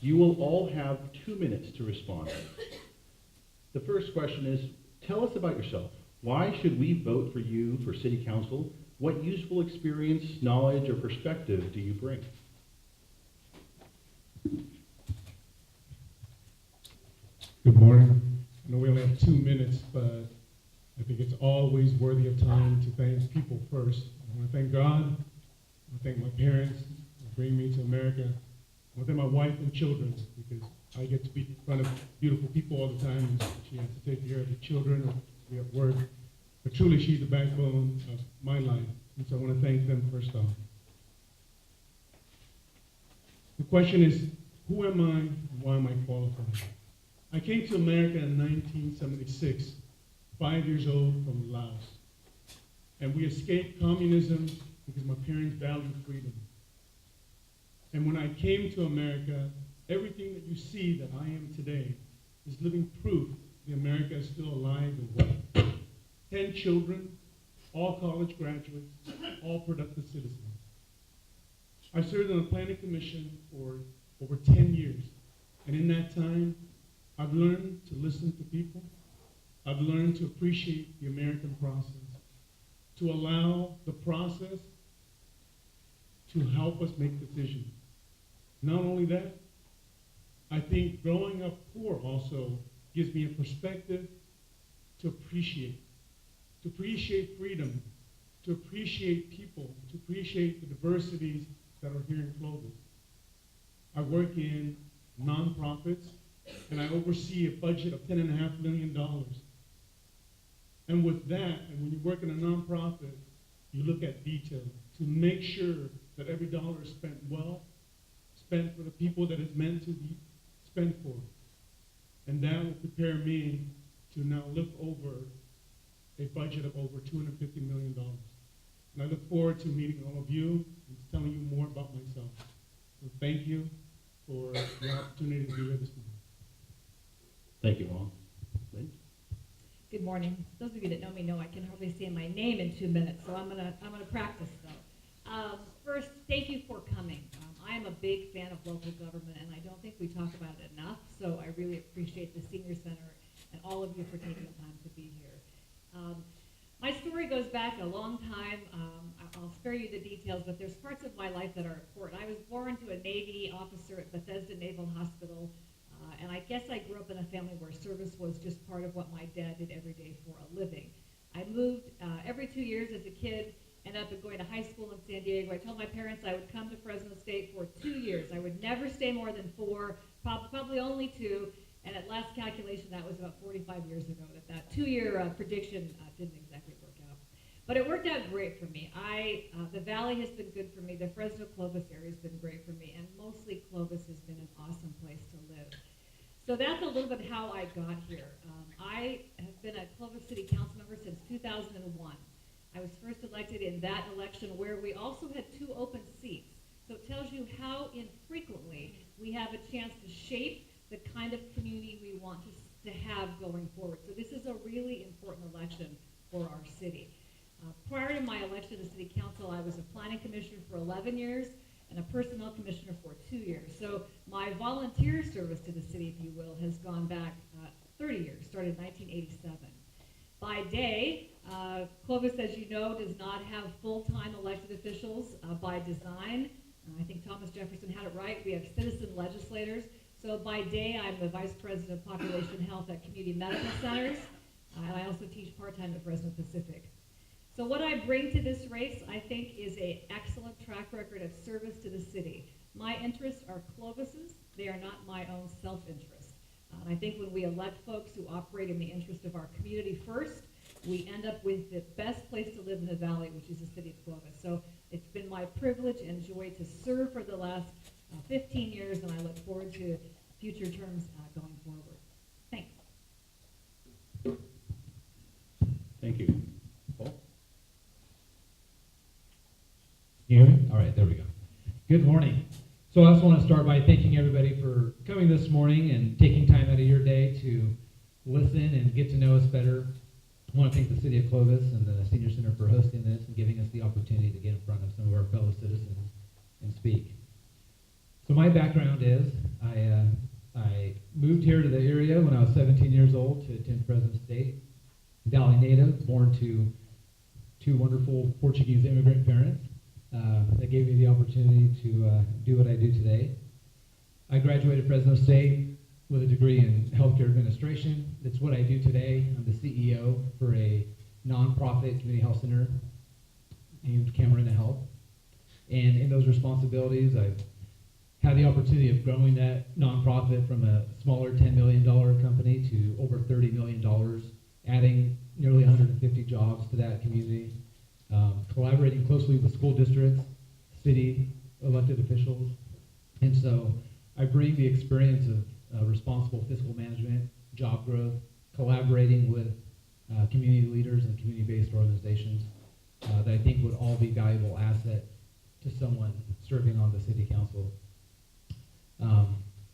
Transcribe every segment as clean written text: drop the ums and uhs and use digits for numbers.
You will all have 2 minutes to respond. The first question is, tell us about yourself. Why should we vote for you for City Council? What useful experience, knowledge, or perspective do you bring? Good morning. I know we only have 2 minutes, but I think it's always worthy of time to thank people first. I want to thank God. I want to thank my parents for bringing me to America. I want to thank my wife and children because I get to be in front of beautiful people all the time. And she has to take care of the children or be at work. But truly, she's the backbone of my life. And so I want to thank them first off. The question is, who am I and why am I qualified? I came to America in 1976, 5 years old from Laos. And we escaped communism because my parents valued freedom. And when I came to America, everything that you see that I am today is living proof that America is still alive and well. 10 children, all college graduates, all productive citizens. I served on the Planning Commission for over 10 years. And in that time, I've learned to listen to people. I've learned to appreciate the American process, to allow the process to help us make decisions. Not only that, I think growing up poor also gives me a perspective to appreciate freedom, to appreciate people, to appreciate the diversities that are here in Clovis. I work in nonprofits, and I oversee a budget of $10.5 million. And with that, and when you work in a nonprofit, you look at detail to make sure that every dollar is spent well, spent for the people that it's meant to be spent for. And that will prepare me to now look over a budget of over $250 million. And I look forward to meeting all of you and telling you more about myself. So thank you for the opportunity to be here this morning. Thank you all. Lynn? Good morning. Those of you that know me know I can hardly say my name in 2 minutes, so I'm gonna practice though. First, thank you for coming. I am a big fan of local government, and I don't think we talk about it enough. So I really appreciate the Senior Center and all of you for taking the time to be here. My story goes back a long time. I'll spare you the details, but there's parts of my life that are important. I was born to a Navy officer at Bethesda Naval Hospital. And I guess I grew up in a family where service was just part of what my dad did every day for a living. I moved every 2 years as a kid, ended up going to high school in San Diego. I told my parents I would come to Fresno State for 2 years. I would never stay more than 4, probably only 2. And at last calculation, that was about 45 years ago, that 2-year prediction didn't exactly work out. But it worked out great for me. The Valley has been good for me. The Fresno-Clovis area has been great for me. And mostly Clovis has been an awesome place to live. So that's a little bit how I got here. I have been a Clovis City Council member since 2001. I was first elected in that election where we also had 2 open seats. So it tells you how infrequently we have a chance to shape the kind of community we want to have going forward. So this is a really important election for our city. Prior to my election to City Council, I was a planning commissioner for 11 years and a personnel commissioner for 2 years. So my volunteer service to the city, if you will, has gone back 30 years, started in 1987. By day, Clovis, as you know, does not have full-time elected officials by design. I think Thomas Jefferson had it right. We have citizen legislators. So by day, I'm the Vice President of Population Health at Community Medical Centers, and I also teach part-time at Fresno Pacific. So what I bring to this race, I think, is an excellent track record of service to the city. My interests are Clovis's. They are not my own self-interest. And I think when we elect folks who operate in the interest of our community first, we end up with the best place to live in the Valley, which is the city of Clovis. So it's been my privilege and joy to serve for the last 15 years, and I look forward to future terms going forward. Thanks. Thank you. Paul? You hear me? All right, there we go. Good morning. So I also want to start by thanking everybody for coming this morning and taking time out of your day to listen and get to know us better. I want to thank the City of Clovis and the Senior Center for hosting this and giving us the opportunity to get in front of some of our fellow citizens and speak. So my background is I moved here to the area when I was 17 years old to attend Fresno State. Valley native, born to two wonderful Portuguese immigrant parents that gave me the opportunity to do what I do today. I graduated Fresno State with a degree in healthcare administration. That's what I do today. I'm the CEO for a nonprofit community health center named Camarena Health. And in those responsibilities, I've had the opportunity of growing that nonprofit from a smaller $10 million company to over $30 million, adding nearly 150 jobs to that community, collaborating closely with school districts, city elected officials. And so I bring the experience of responsible fiscal management, job growth, collaborating with community leaders and community-based organizations that I think would all be valuable assets to someone serving on the city council.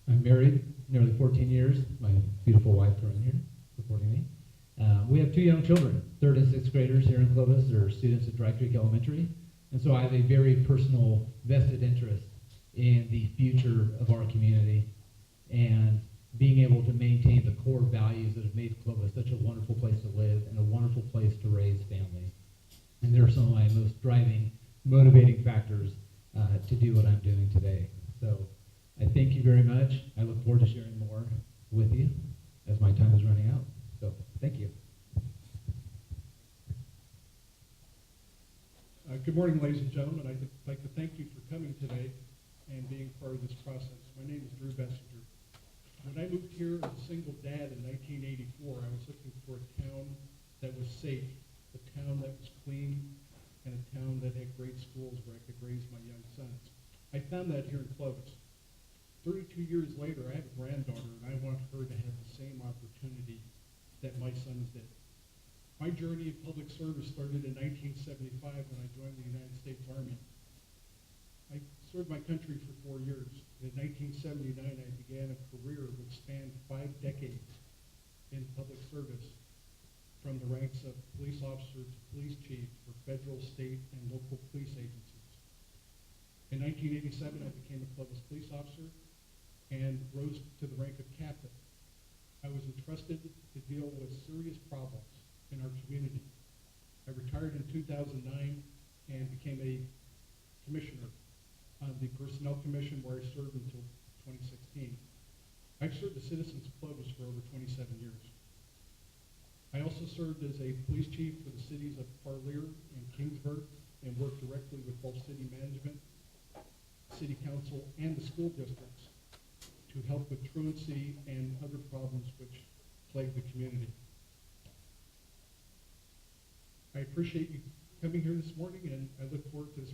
I'm married nearly 14 years. My beautiful wife, Corinne, here, supporting me. We have two young children, 3rd and 6th graders here in Clovis. They're students at Dry Creek Elementary. And so I have a very personal, vested interest in the future of our community and being able to maintain the core values that have made Clovis such a wonderful place to live and a wonderful place to raise families. And they're some of my most driving, motivating factors to do what I'm doing today. So I thank you very much. I look forward to sharing more with you as my time is running out. So thank you. Good morning, ladies and gentlemen. I'd like to thank you for coming today and being part of this process. My name is Drew Bessinger. When I moved here as a single dad in 1984, I was looking for a town that was safe, a town that was clean, and a town that had great schools where I could raise my young sons. I found that here in Clovis. 32 years later, I have a granddaughter, and I want her to have the same opportunity that my sons did. My journey in public service started in 1975 when I joined the United States Army. I served my country for 4 years. In 1979, I began a career that spanned 5 decades in public service, from the ranks of police officer to police chief for federal, state, and local police agencies. In 1987, I became a Clovis police officer and rose to the rank of captain. I was entrusted to deal with serious problems in our community. I retired in 2009 and became a commissioner on the Personnel Commission, where I served until 2016. I've served the citizens of Clovis for over 27 years. I also served as a police chief for the cities of Parlier and Kingsburg and worked directly with both city management, city council, and the school districts to help with truancy and other problems which plague the community. I appreciate you coming here this morning, and I look forward to the